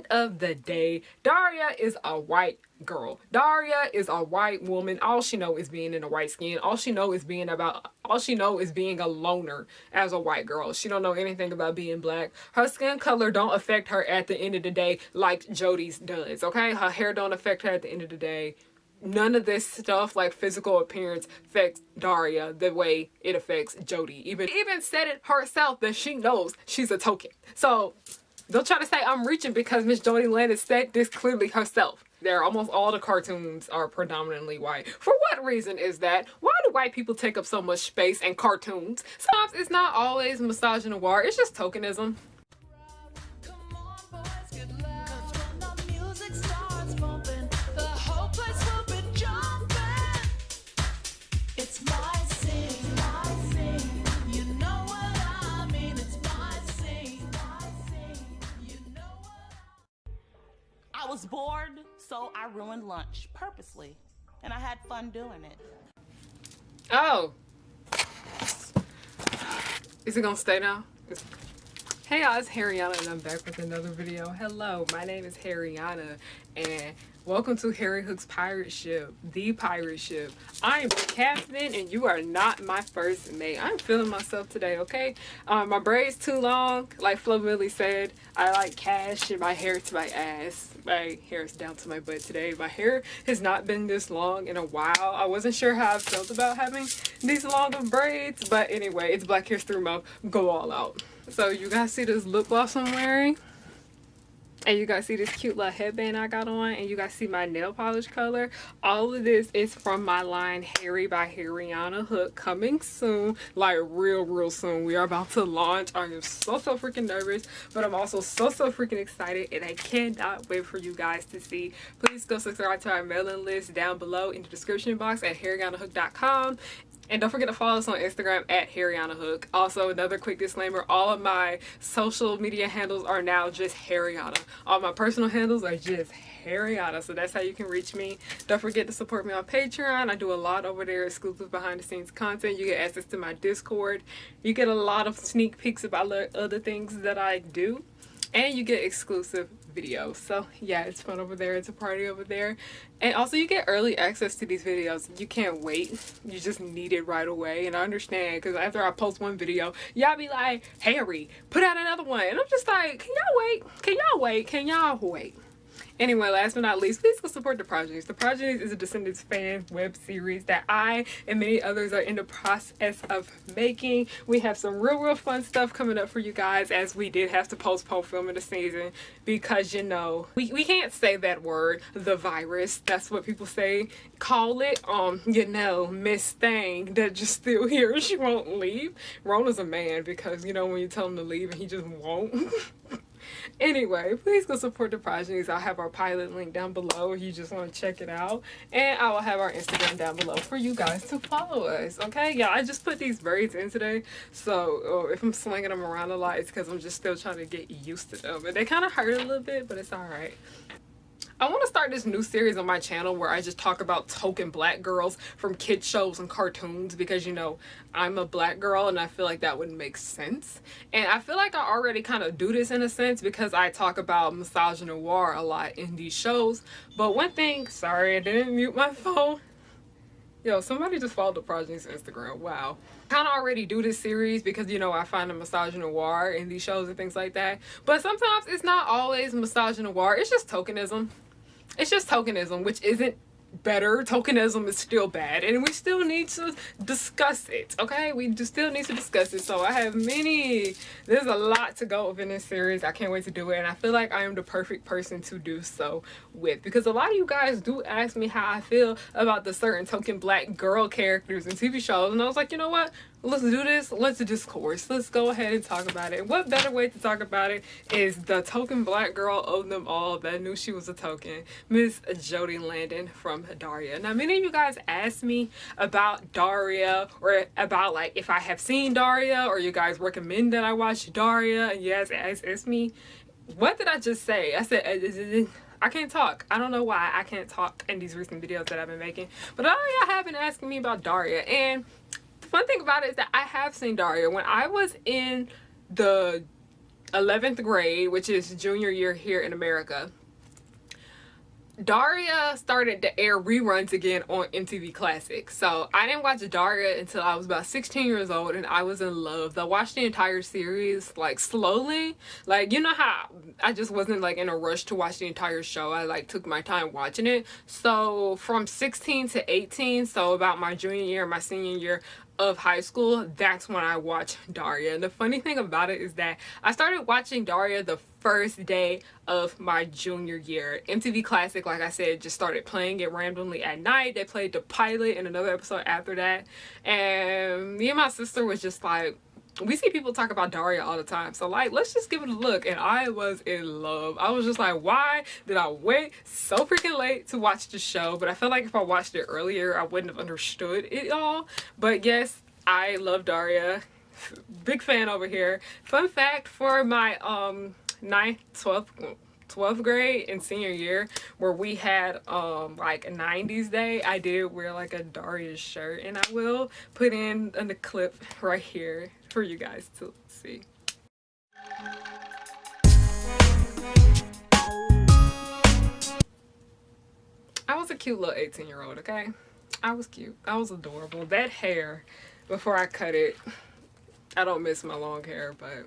end of the day, Daria is a white girl. Daria is a white woman. All she know is being in a white skin. All she know is being a loner as a white girl. She don't know anything about being black. Her skin color don't affect her at the end of the day like Jodie's does, okay? Her hair don't affect her at the end of the day. None of this stuff like physical appearance affects Daria the way it affects Jodie. Even said it herself that she knows she's a token. So don't try to say I'm reaching because Miss Jodie Landon said this clearly herself. Almost all the cartoons are predominantly white. For what reason is that? Why do white people take up so much space in cartoons? Sometimes it's not always misogynoir, it's just tokenism. I was bored, so I ruined lunch purposely, and I had fun doing it. Oh. Is it gonna stay now? Hey y'all, it's Harriyanna and I'm back with another video. Hello, my name is Harriyanna and welcome to Harry Hook's pirate ship, the pirate ship. I am the captain and you are not my first mate. I'm feeling myself today, okay? My braids too long, like Flo Millie said. I like cash and my hair to my ass. My hair is down to my butt today. My hair has not been this long in a while. I wasn't sure how I felt about having these long braids, but anyway, it's Black History Month. Go all out. So you guys see this lip gloss I'm wearing? And you guys see this cute little headband I got on, and you guys see my nail polish color. All of this is from my line Harry by Harriyannahook, coming soon, like real soon. We are about to launch. I am so freaking nervous, but I'm also so freaking excited, and I cannot wait for you guys to see. Please go subscribe to our mailing list down below in the description box at harriyannahook.com. And don't forget to follow us on Instagram at harriyannahook. Also, another quick disclaimer, all of my social media handles are now just Harriyanna. All my personal handles are just Harriyanna, so that's how you can reach me. Don't forget to support me on Patreon. I do a lot over there, exclusive behind the scenes content. You get access to my Discord. You get a lot of sneak peeks about other things that I do. And you get exclusive videos. So yeah, it's fun over there. It's a party over there. And also you get early access to these videos. You can't wait. You just need it right away. And I understand because after I post one video, y'all be like, Harry, put out another one. And I'm just like, can y'all wait? Can y'all wait? Can y'all wait? Anyway, last but not least, please go support The Progenies. The Progenies is a Descendants fan web series that I and many others are in the process of making. We have some real fun stuff coming up for you guys, as we did have to postpone filming the season because, you know, we can't say that word, the virus. That's what people say. Call it, you know, Miss Thing that just still here. She won't leave. Rona's a man because, you know, when you tell him to leave and he just won't. Anyway, please go support The Progenies. I'll have our pilot link down below if you just want to check it out. And I will have our Instagram down below for you guys to follow us, okay? Yeah, I just put these braids in today. So if I'm slinging them around a lot, it's because I'm just still trying to get used to them. And they kind of hurt a little bit, but it's alright. I want to start this new series on my channel where I just talk about token black girls from kid shows and cartoons because, you know, I'm a black girl and I feel like that would make sense. And I feel like I already kind of do this in a sense because I talk about misogynoir a lot in these shows. But one thing, sorry, I didn't mute my phone. Yo, somebody just followed The Progenies Instagram. Wow. I kind of already do this series because, you know, I find a misogynoir in these shows and things like that. But sometimes it's not always misogynoir. It's just tokenism. It's just tokenism, which isn't better. Tokenism is still bad and we still need to discuss it, okay? We just still need to discuss it. So I have there's a lot to go over in this series. I can't wait to do it, and I feel like I am the perfect person to do so with, because a lot of you guys do ask me how I feel about the certain token black girl characters in TV shows, and I was like, you know what, let's do this. Let's discourse. Let's go ahead and talk about it. What better way to talk about it is the token black girl of them all that knew she was a token, Miss Jodie Landon from Daria. Now, many of you guys asked me about Daria, or about like if I have seen Daria, or you guys recommend that I watch Daria, and you guys asked me, what did I just say? I said, I can't talk. I don't know why I can't talk in these recent videos that I've been making, but all y'all have been asking me about Daria. And the fun thing about it is that I have seen Daria. When I was in the 11th grade, which is junior year here in America, Daria started to air reruns again on MTV Classics. So I didn't watch Daria until I was about 16 years old, and I was in love. I watched the entire series like slowly. Like, you know how I just wasn't like in a rush to watch the entire show. I like took my time watching it. So from 16 to 18, so about my junior year, my senior year of high school, that's when I watched Daria. And the funny thing about it is that I started watching Daria the first day of my junior year. MTV Classic, like I said, just started playing it randomly at night. They played the pilot and another episode after that, and me and my sister was just like, we see people talk about Daria all the time, so like, let's just give it a look. And I was in love. I was just like, why did I wait so freaking late to watch the show? But I feel like if I watched it earlier, I wouldn't have understood it all. But yes, I love Daria. Big fan over here. Fun fact, for my 12th grade and senior year, where we had like a 90s day, I did wear like a Daria shirt, and I will put in the clip right here for you guys to see. I was a cute little 18-year-old, okay? I was cute. I was adorable. That hair, before I cut it, I don't miss my long hair, but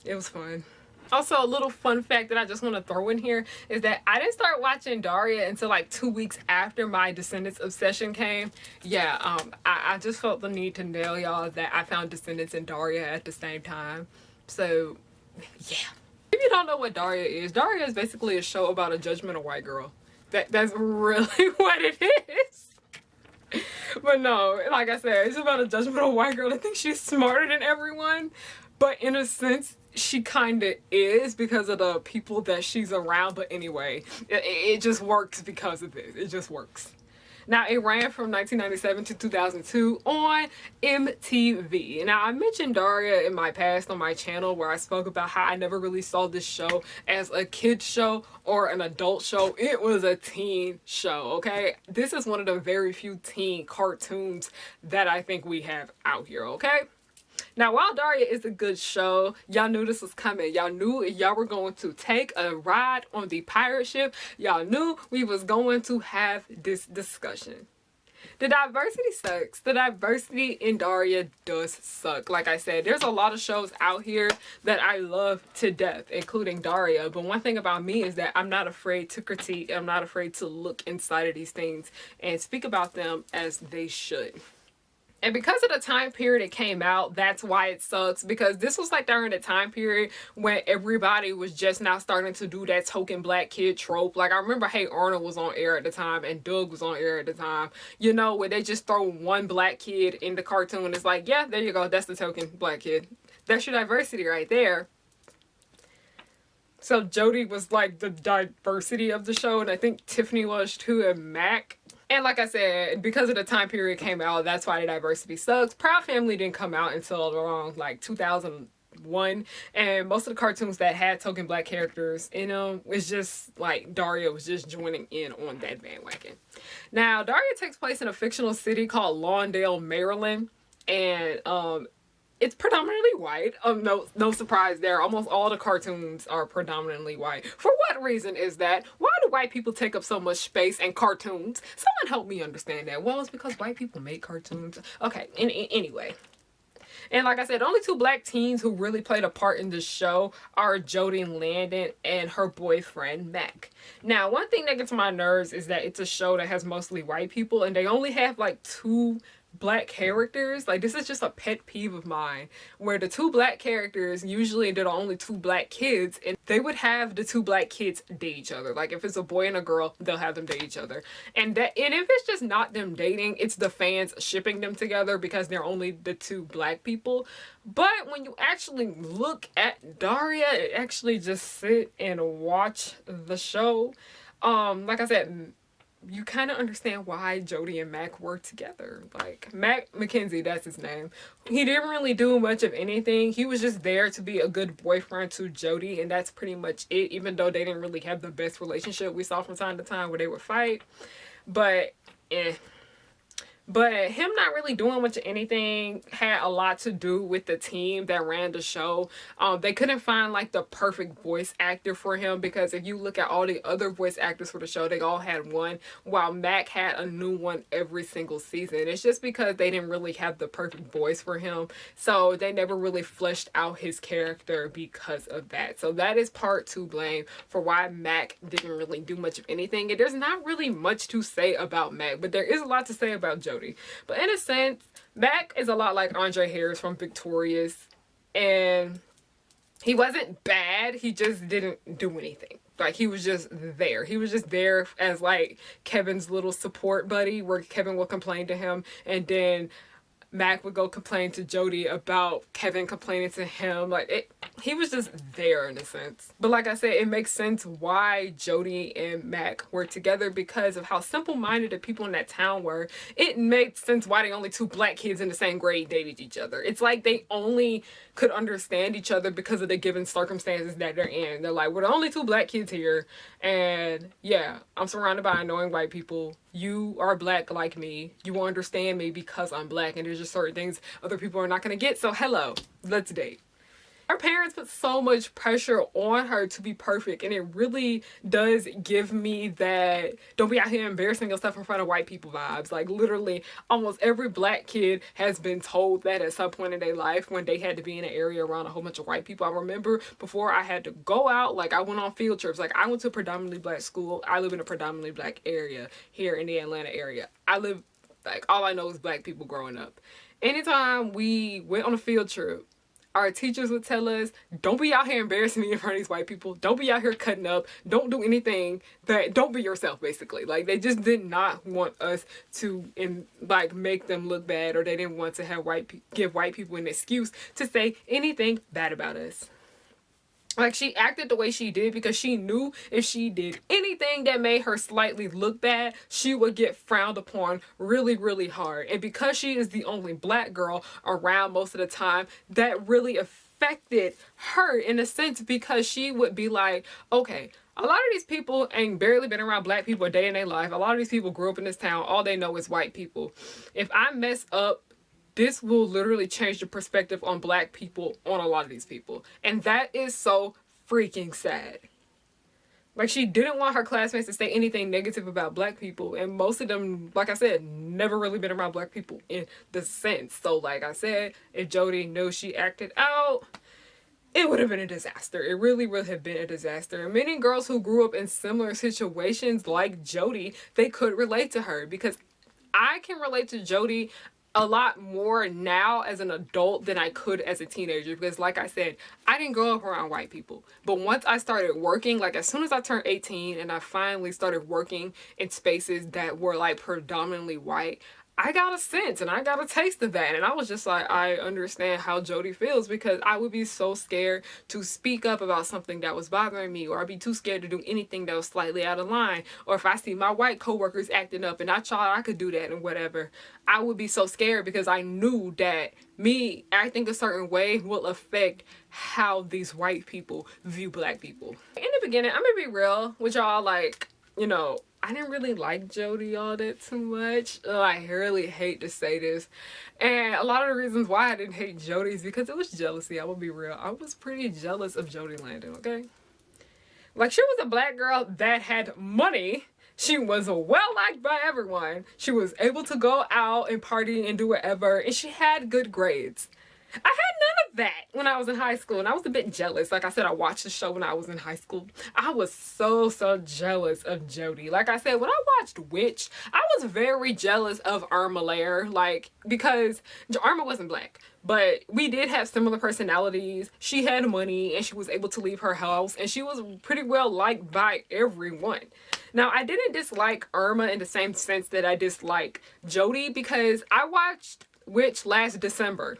it was fun. Also, a little fun fact that I just want to throw in here is that I didn't start watching Daria until like 2 weeks after my Descendants obsession came. Yeah, I just felt the need to tell y'all that I found Descendants and Daria at the same time. So, yeah. If you don't know what Daria is basically a show about a judgmental white girl. That's really what it is. But no, like I said, it's about a judgmental white girl that thinks she's smarter than everyone. But in a sense, she kind of is, because of the people that she's around. But anyway, it just works because of this. It just works. Now, it ran from 1997 to 2002 on MTV. Now, I mentioned Daria in my past on my channel, where I spoke about how I never really saw this show as a kid's show or an adult show. It was a teen show, okay? This is one of the very few teen cartoons that I think we have out here, okay? Now, while Daria is a good show, y'all knew this was coming. Y'all knew y'all were going to take a ride on the pirate ship. Y'all knew we was going to have this discussion. The diversity sucks. The diversity in Daria does suck. Like I said, there's a lot of shows out here that I love to death, including Daria. But one thing about me is that I'm not afraid to critique. I'm not afraid to look inside of these things and speak about them as they should. And because of the time period it came out, that's why it sucks. Because this was like during the time period when everybody was just now starting to do that token black kid trope. Like, I remember Hey Arnold was on air at the time, and Doug was on air at the time. You know, where they just throw one black kid in the cartoon. It's like, yeah, there you go. That's the token black kid. That's your diversity right there. So Jodie was like the diversity of the show, and I think Tiffany was too, and Mac. And like I said, because of the time period it came out, that's why the diversity sucks. Proud Family didn't come out until around like 2001. And most of the cartoons that had token black characters in them, it's just like Daria was just joining in on that bandwagon. Now, Daria takes place in a fictional city called Lawndale, Maryland. And it's predominantly white. No surprise there. Almost all the cartoons are predominantly white. For what reason is that? Why do white people take up so much space in cartoons? Someone help me understand that. Well, it's because white people make cartoons. Okay, anyway. And like I said, only two black teens who really played a part in the show are Jodie and Landon and her boyfriend, Mac. Now, one thing that gets on my nerves is that it's a show that has mostly white people, and they only have like two black characters. Like, this is just a pet peeve of mine, where the two black characters, usually they're the only two black kids, and they would have the two black kids date each other. Like, if it's a boy and a girl, they'll have them date each other. And if it's just not them dating, it's the fans shipping them together because they're only the two black people. But when you actually look at Daria, actually just sit and watch the show, like I said, you kind of understand why Jodie and Mac work together. Like, Mac McKenzie, that's his name. He didn't really do much of anything. He was just there to be a good boyfriend to Jodie, and that's pretty much it, even though they didn't really have the best relationship we saw from time to time where they would fight. But, But him not really doing much of anything had a lot to do with the team that ran the show. They couldn't find like the perfect voice actor for him, because if you look at all the other voice actors for the show, they all had one, while Mac had a new one every single season. It's just because they didn't really have the perfect voice for him, so they never really fleshed out his character because of that. So that is part to blame for why Mac didn't really do much of anything. And there's not really much to say about Mac, but there is a lot to say about Jodie. But in a sense, Mac is a lot like Andre Harris from Victorious, and he wasn't bad, he just didn't do anything. Like, he was just there. He was just there as like Kevin's little support buddy, where Kevin would complain to him, and then Mac would go complain to Jodie about Kevin complaining to him. Like, he was just there in a sense. But like I said, it makes sense why Jodie and Mac were together, because of how simple-minded the people in that town were. It made sense why the only two black kids in the same grade dated each other. It's like they only could understand each other because of the given circumstances that they're in. They're like, we're the only two black kids here, and yeah, I'm surrounded by annoying white people. You are black like me. You will understand me because I'm black, and there's just certain things other people are not going to get. So hello, let's date. Her parents put so much pressure on her to be perfect, and it really does give me that don't be out here embarrassing yourself in front of white people vibes. Like, literally, almost every black kid has been told that at some point in their life when they had to be in an area around a whole bunch of white people. I remember before I had to go out, like, I went on field trips. Like, I went to a predominantly black school. I live in a predominantly black area here in the Atlanta area. Like, all I know is black people growing up. Anytime we went on a field trip, our teachers would tell us, don't be out here embarrassing me in front of these white people. Don't be out here cutting up. Don't do anything don't be yourself, basically. Like, they just did not want us to, make them look bad, or they didn't want to have give white people an excuse to say anything bad about us. Like, she acted the way she did because she knew if she did anything that made her slightly look bad, she would get frowned upon really, really hard. And because she is the only black girl around most of the time, that really affected her in a sense, because she would be like, okay, a lot of these people ain't barely been around black people a day in their life. A lot of these people grew up in this town. All they know is white people. If I mess up, this will literally change the perspective on black people on a lot of these people. And that is so freaking sad. Like, she didn't want her classmates to say anything negative about black people. And most of them, like I said, never really been around black people in the sense. So, like I said, if Jodie knew she acted out, it would have been a disaster. It really would have been a disaster. And many girls who grew up in similar situations like Jodie, they could relate to her, because I can relate to Jodie a lot more now as an adult than I could as a teenager, because like I said, I didn't grow up around white people. But once I started working, like as soon as I turned 18 and I finally started working in spaces that were like predominantly white, I got a sense and I got a taste of that. And I was just like, I understand how Jodie feels, because I would be so scared to speak up about something that was bothering me, or I'd be too scared to do anything that was slightly out of line. Or if I see my white coworkers acting up and I thought I could do that and whatever, I would be so scared, because I knew that me acting a certain way will affect how these white people view black people. In the beginning, I'm gonna be real with y'all, like, you know, I didn't really like Jodie all that too much. I really hate to say this. And a lot of the reasons why I didn't hate Jodie is because it was jealousy. I will be real. I was pretty jealous of Jodie Landon, okay? Like, she was a black girl that had money. She was well liked by everyone. She was able to go out and party and do whatever. And she had good grades. I had none of that when I was in high school, and I was a bit jealous. Like I said, I watched the show when I was in high school. I was so jealous of Jodie. Like I said, when I watched Witch, I was very jealous of Irma Lair, like, because Irma wasn't black, but we did have similar personalities. She had money, and she was able to leave her house, and she was pretty well liked by everyone. Now, I didn't dislike Irma in the same sense that I dislike Jodie, because I watched Witch last December,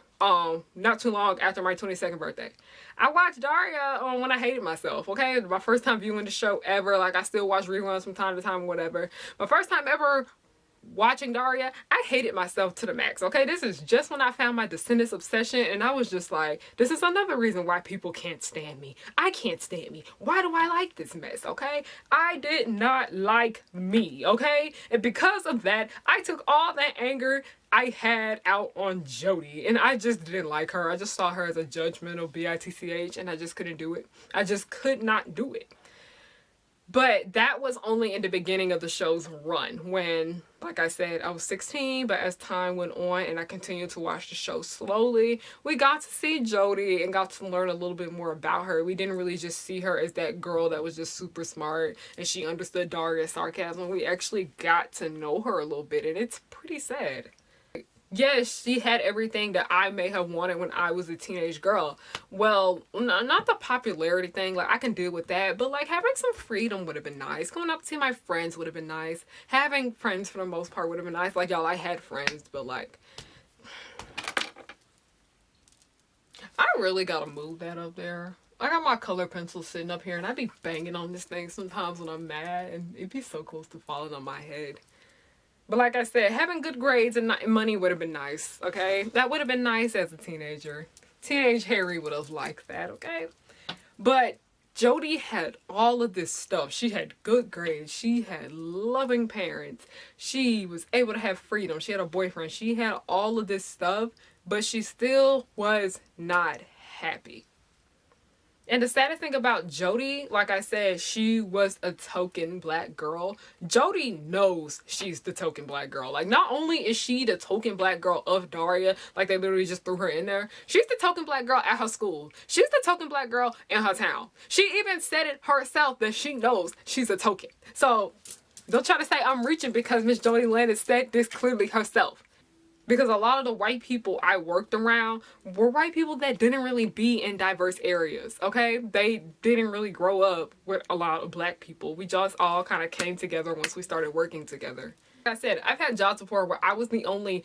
not too long after my 22nd birthday. I watched Daria when I hated myself, okay? My first time viewing the show ever. Like, I still watch reruns from time to time, whatever. My first time ever watching Daria, I hated myself to the max, okay? This is just when I found my Descendants obsession, and I was just like, this is another reason why people can't stand me. I can't stand me. Why do I like this mess, okay? I did not like me, okay? And because of that, I took all that anger I had out on Jodie, and I just didn't like her. I just saw her as a judgmental bitch, and I just couldn't do it. I just could not do it. But that was only in the beginning of the show's run when, like I said, I was 16, but as time went on and I continued to watch the show slowly, we got to see Jodie and got to learn a little bit more about her. We didn't really just see her as that girl that was just super smart and she understood Daria's sarcasm. We actually got to know her a little bit, and it's pretty sad. Yes, she had everything that I may have wanted when I was a teenage girl. Well, not the popularity thing, like I can deal with that, but like having some freedom would have been nice. Going up to see my friends would have been nice. Having friends for the most part would have been nice. Like, y'all, I had friends, but like, I really gotta move that up there. I got my color pencil sitting up here and I be banging on this thing sometimes when I'm mad, and it'd be so close to falling on my head. But like I said, having good grades and money would have been nice, okay? That would have been nice as a teenager. Teenage Harry would have liked that, okay? But Jodie had all of this stuff. She had good grades. She had loving parents. She was able to have freedom. She had a boyfriend. She had all of this stuff, but she still was not happy. And the saddest thing about Jodie, like I said, she was a token black girl. Jodie knows she's the token black girl. Like, not only is she the token black girl of Daria, like they literally just threw her in there, she's the token black girl at her school. She's the token black girl in her town. She even said it herself that she knows she's a token. So don't try to say I'm reaching because Miss Jodie Landon said this clearly herself. Because a lot of the white people I worked around were white people that didn't really be in diverse areas, okay? They didn't really grow up with a lot of black people. We just all kind of came together once we started working together. Like I said, I've had jobs before where I was the only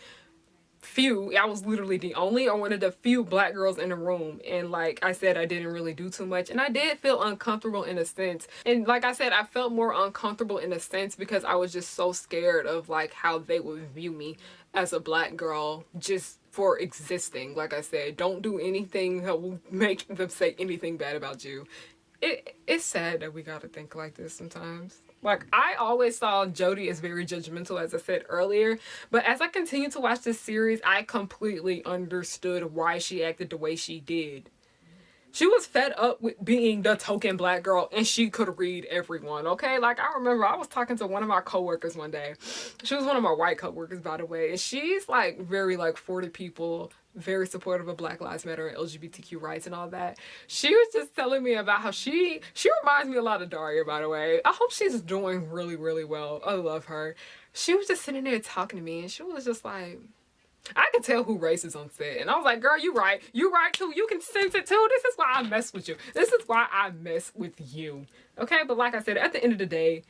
I was literally the only or one of the few black girls in the room, and like I said, I didn't really do too much, and I did feel uncomfortable in a sense. And like I said, I felt more uncomfortable in a sense because I was just so scared of like how they would view me as a black girl just for existing. Like I said, don't do anything that will make them say anything bad about you. It's sad that we gotta think like this sometimes. Like, I always saw Jodie as very judgmental, as I said earlier. But as I continued to watch this series, I completely understood why she acted the way she did. She was fed up with being the token black girl, and she could read everyone, okay? Like, I remember I was talking to one of my coworkers one day. She was one of my white coworkers, by the way. And she's, like, very, like, 40 people, very supportive of Black Lives Matter and LGBTQ rights and all that. She was just telling me about how she reminds me a lot of Daria, by the way. I hope she's doing really, really well. I love her. She was just sitting there talking to me, and she was just like, I can tell who race is on set. And I was like, girl, you right. You right too. You can sense it too. This is why I mess with you. This is why I mess with you. Okay? But like I said, at the end of the day,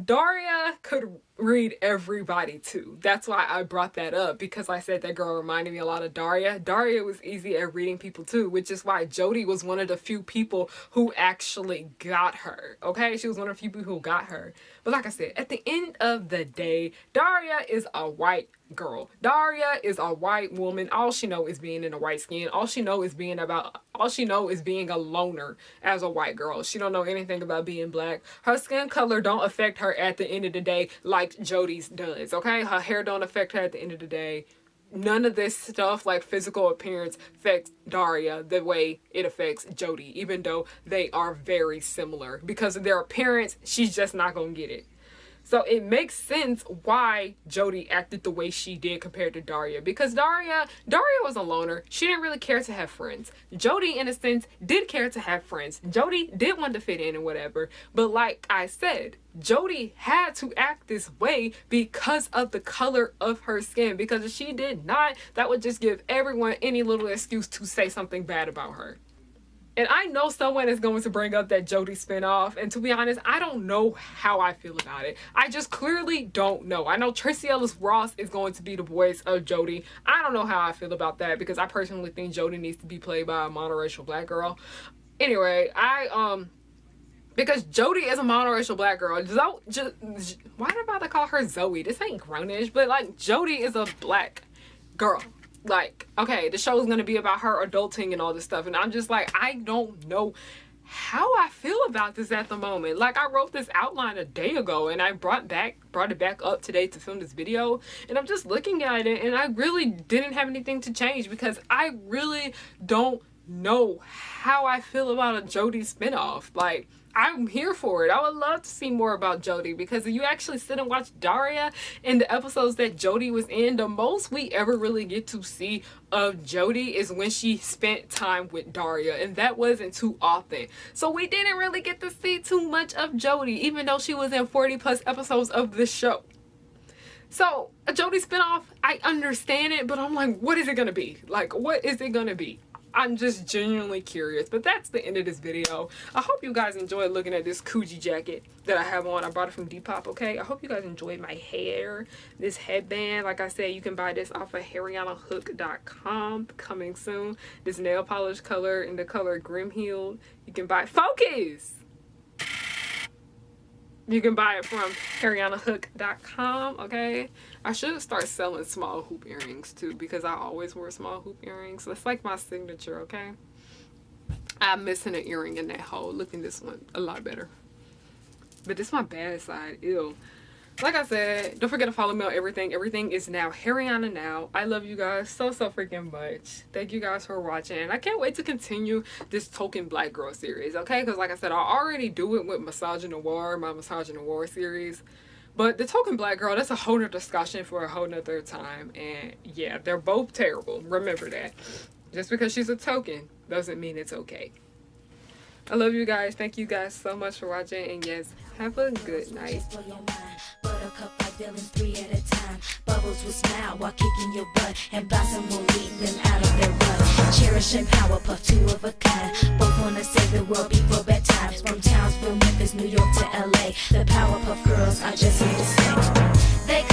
Daria could read everybody too. That's why I brought that up, because I said that girl reminded me a lot of Daria. Daria was easy at reading people too, which is why Jodie was one of the few people who actually got her. Okay? She was one of the few people who got her. But like I said, at the end of the day, Daria is a white girl. Daria is a white woman. All she know is being in a white skin. All she know is being a loner as a white girl. She don't know anything about being black. Her skin color don't affect her at the end of the day like Jodie's does, okay? Her hair don't affect her at the end of the day. None of this stuff like physical appearance affects Daria the way it affects Jodie, even though they are very similar. Because of their appearance, she's just not gonna get it. So it makes sense why Jodie acted the way she did compared to Daria. Because Daria was a loner. She didn't really care to have friends. Jodie, in a sense, did care to have friends. Jodie did want to fit in and whatever. But like I said, Jodie had to act this way because of the color of her skin. Because if she did not, that would just give everyone any little excuse to say something bad about her. And I know someone is going to bring up that Jodie spinoff, and to be honest, I don't know how I feel about it. I just clearly don't know. I know Tracee Ellis Ross is going to be the voice of Jodie. I don't know how I feel about that, because I personally think Jodie needs to be played by a monoracial black girl. Anyway, Because Jodie is a monoracial black girl. Why am I about to call her Zoe? This ain't grownish, but like Jodie is a black girl. Like, okay, the show is gonna be about her adulting and all this stuff, and I'm just like, I don't know how I feel about this at the moment. Like, I wrote this outline a day ago, and I brought it back up today to film this video, and I'm just looking at it, and I really didn't have anything to change because I really don't know how I feel about a Jodie spinoff. Like, I'm here for it. I would love to see more about Jodie, because if you actually sit and watch Daria and the episodes that Jodie was in, the most we ever really get to see of Jodie is when she spent time with Daria, and that wasn't too often. So we didn't really get to see too much of Jodie, even though she was in 40 plus episodes of this show. So a Jodie spinoff, I understand it, but I'm like, what is it gonna be? Like, what is it gonna be? I'm just genuinely curious. But that's the end of this video. I hope you guys enjoyed looking at this Coogee jacket that I have on. I bought it from Depop, okay? I hope you guys enjoyed my hair, this headband. Like I said, you can buy this off of harriyannahook.com, coming soon. This nail polish color in the color Grim Healed. You can buy Focus! You can buy it from harriyannahook.com, okay? I should start selling small hoop earrings too, because I always wear small hoop earrings. It's like my signature, okay? I'm missing an earring in that hole. Look at this one, a lot better. But this is my bad side, ew. Like I said, don't forget to follow me on everything. Everything is now Harriyanna Now. I love you guys so freaking much. Thank you guys for watching. And I can't wait to continue this Token Black Girl series, okay? Because like I said, I already do it with Misogynoir, my Misogynoir series. But the Token Black Girl, that's a whole nother discussion for a whole nother time. And yeah, they're both terrible. Remember that. Just because she's a token doesn't mean it's okay. I love you guys. Thank you guys so much for watching. And yes, have a good night. Buttercup like villains 3 at a time. Bubbles will smile while kicking your butt, and Blossom will lead them out of their rut. Cherish and Powerpuff, 2 of a kind. Both wanna save the world before bedtime. From Townsville, Memphis, New York to LA, the Powerpuff Girls are just here to stay. They